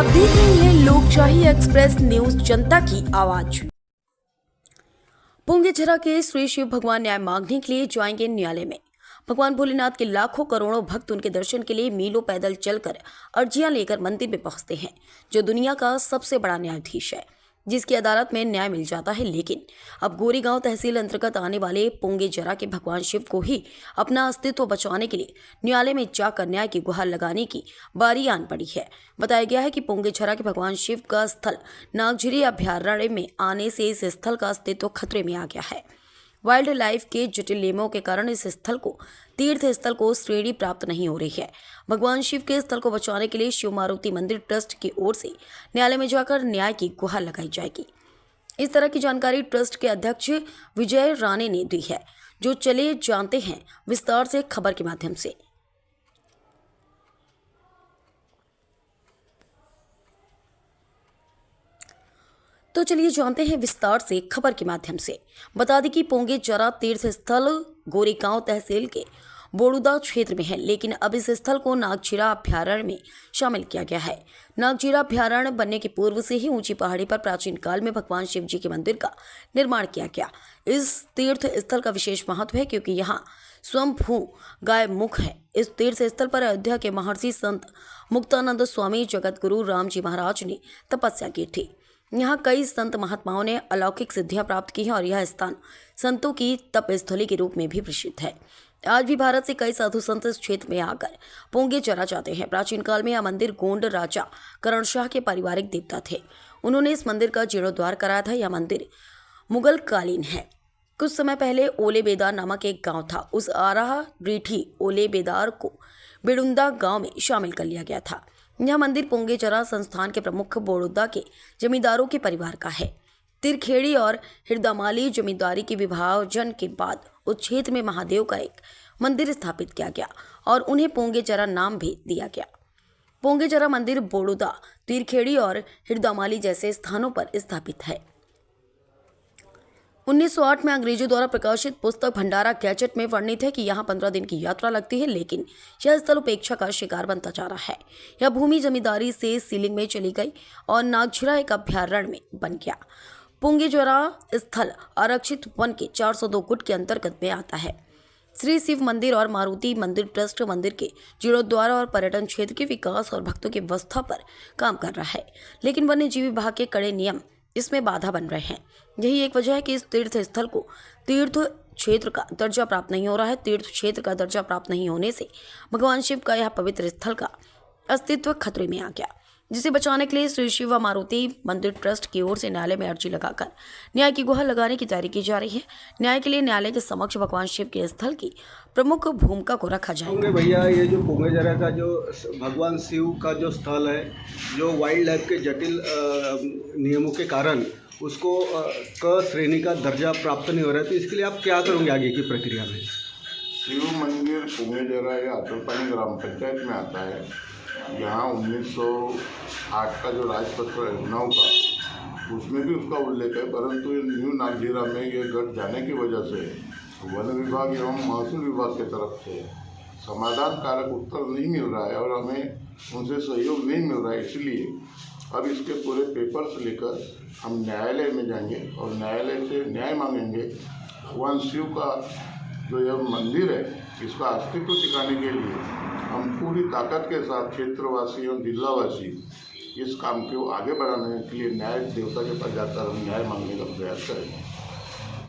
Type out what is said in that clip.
आप देख रहे हैं लोकशाही एक्सप्रेस न्यूज, जनता की आवाज। पुंगीझरा के श्री शिव भगवान न्याय मांगने के लिए जाएंगे न्यायालय में। भगवान भोलेनाथ के लाखों करोड़ों भक्त उनके दर्शन के लिए मीलों पैदल चलकर अर्जियां लेकर मंदिर में पहुंचते हैं, जो दुनिया का सबसे बड़ा न्यायाधीश है, जिसकी अदालत में न्याय मिल जाता है। लेकिन अब गोरेगांव तहसील अंतर्गत आने वाले पुंगीझरा के भगवान शिव को ही अपना अस्तित्व बचाने के लिए न्यायालय में जाकर न्याय की गुहार लगाने की बारी आन पड़ी है। बताया गया है कि पुंगीझरा के भगवान शिव का स्थल नागझिरी अभयारण्य में आने से इस स्थल का अस्तित्व खतरे में आ गया है। वाइल्ड लाइफ के जटिल नियमों के कारण इस स्थल को तीर्थ स्थल को श्रेणी प्राप्त नहीं हो रही है। भगवान शिव के स्थल को बचाने के लिए शिव मारुति मंदिर ट्रस्ट की ओर से न्यायालय में जाकर न्याय की गुहार लगाई जाएगी। इस तरह की जानकारी ट्रस्ट के अध्यक्ष विजय राणे ने दी है, जो चले जानते हैं विस्तार से खबर के माध्यम से। तो चलिए जानते हैं विस्तार से खबर के माध्यम से। बता दें कि पुंगीझरा तीर्थ स्थल गोरेगांव तहसील के बोड़ुदा क्षेत्र में है, लेकिन अब इस स्थल को नागझिरा अभयारण्य में शामिल किया गया है। नागझिरा अभयारण्य बनने के पूर्व से ही ऊंची पहाड़ी पर प्राचीन काल में भगवान शिव जी के मंदिर का निर्माण किया गया। इस तीर्थ स्थल का विशेष महत्व है क्योंकि यहाँ स्वयंभू गाय मुख है। इस तीर्थ स्थल पर अयोध्या के महर्षि संत मुक्तानंद स्वामी जगत गुरु राम जी महाराज ने तपस्या की थी। यहाँ कई संत महात्माओं ने अलौकिक सिद्धियां प्राप्त की हैं और यह स्थान संतों की तपस्थली के रूप में भी प्रसिद्ध है। आज भी भारत से कई साधु संत इस क्षेत्र में आकर पुंगीझरा जाते हैं। प्राचीन काल में यह मंदिर गोंड राजा करण शाह के पारिवारिक देवता थे। उन्होंने इस मंदिर का जीर्णोद्धार कराया था। यह मंदिर मुगल कालीन है। कुछ समय पहले ओले बेदार नामक एक गाँव था। उस आराह रीठी ओले बेदार को बेडुंदा गाँव में शामिल कर लिया गया था। यह मंदिर पुंगीझरा संस्थान के प्रमुख बोड़ुदा के जमींदारों के परिवार का है। तिरखेड़ी और हिरदामाली जमींदारी के विभाजन के बाद उस क्षेत्र में महादेव का एक मंदिर स्थापित किया गया और उन्हें पुंगीझरा नाम भी दिया गया। पुंगीझरा मंदिर बोड़ुदा, तिरखेड़ी और हिरदामाली जैसे स्थानों पर स्थापित है। 1908 में अंग्रेजों द्वारा प्रकाशित पुस्तक भंडारा गैजेट में वर्णित है कि यहाँ 15 दिन की यात्रा लगती है, लेकिन यह स्थल उपेक्षा का शिकार बनता जा रहा है। यह भूमि जमींदारी से सीलिंग में चली गई और नागझिरा एक अभयारण्य में बन गया। पुंगीझरा स्थल आरक्षित वन के 402 गुट के अंतर्गत में आता है। श्री शिव मंदिर और मारुति मंदिर ट्रस्ट मंदिर के जीर्णोद्धार और पर्यटन क्षेत्र के विकास और भक्तों की व्यवस्था पर काम कर रहा है, लेकिन वन्य जीव विभाग के कड़े नियम इसमें बाधा बन रहे हैं। यही एक वजह है कि इस तीर्थ स्थल को तीर्थ क्षेत्र का दर्जा प्राप्त नहीं हो रहा है। तीर्थ क्षेत्र का दर्जा प्राप्त नहीं होने से भगवान शिव का यह पवित्र स्थल का अस्तित्व खतरे में आ गया, जिसे बचाने के लिए श्री शिव मारुति मंदिर ट्रस्ट की ओर से न्यायालय में अर्जी लगाकर न्याय की गुहार लगाने की तैयारी की जा रही है। न्याय के लिए न्यायालय के समक्ष भगवान शिव के स्थल की प्रमुख भूमिका को रखा जाएगा। भैया, ये जो पुंगीझरा का जो भगवान शिव का जो स्थल है, जो वाइल्ड लाइफ के जटिल नियमों के कारण उसको क श्रेणी का दर्जा प्राप्त नहीं हो रहा है, तो इसके लिए आप क्या करोगे आगे की प्रक्रिया में? शिव मंदिर पुंगीझरा या अतलपानी ग्राम पंचायत में आता है। यहाँ 1908 का जो राजपत्र है 9 का, उसमें भी उसका उल्लेख है, परंतु न्यू नागझिरा में ये गढ़ जाने की वजह से वन विभाग एवं महसूल विभाग की तरफ से समाधान कारक उत्तर नहीं मिल रहा है और हमें उनसे सहयोग नहीं मिल रहा है। इसलिए अब इसके पूरे पेपर्स लेकर हम न्यायालय में जाएंगे और न्यायालय से न्याय मांगेंगे। भगवान शिव का जो यह मंदिर है, इसका अस्तित्व टिकाने के लिए हम पूरी ताकत के साथ क्षेत्रवासी और जिलावासी इस काम को आगे बढ़ाने के लिए न्याय देवता के पास जाकर हम न्याय मांगने का प्रयास करेंगे।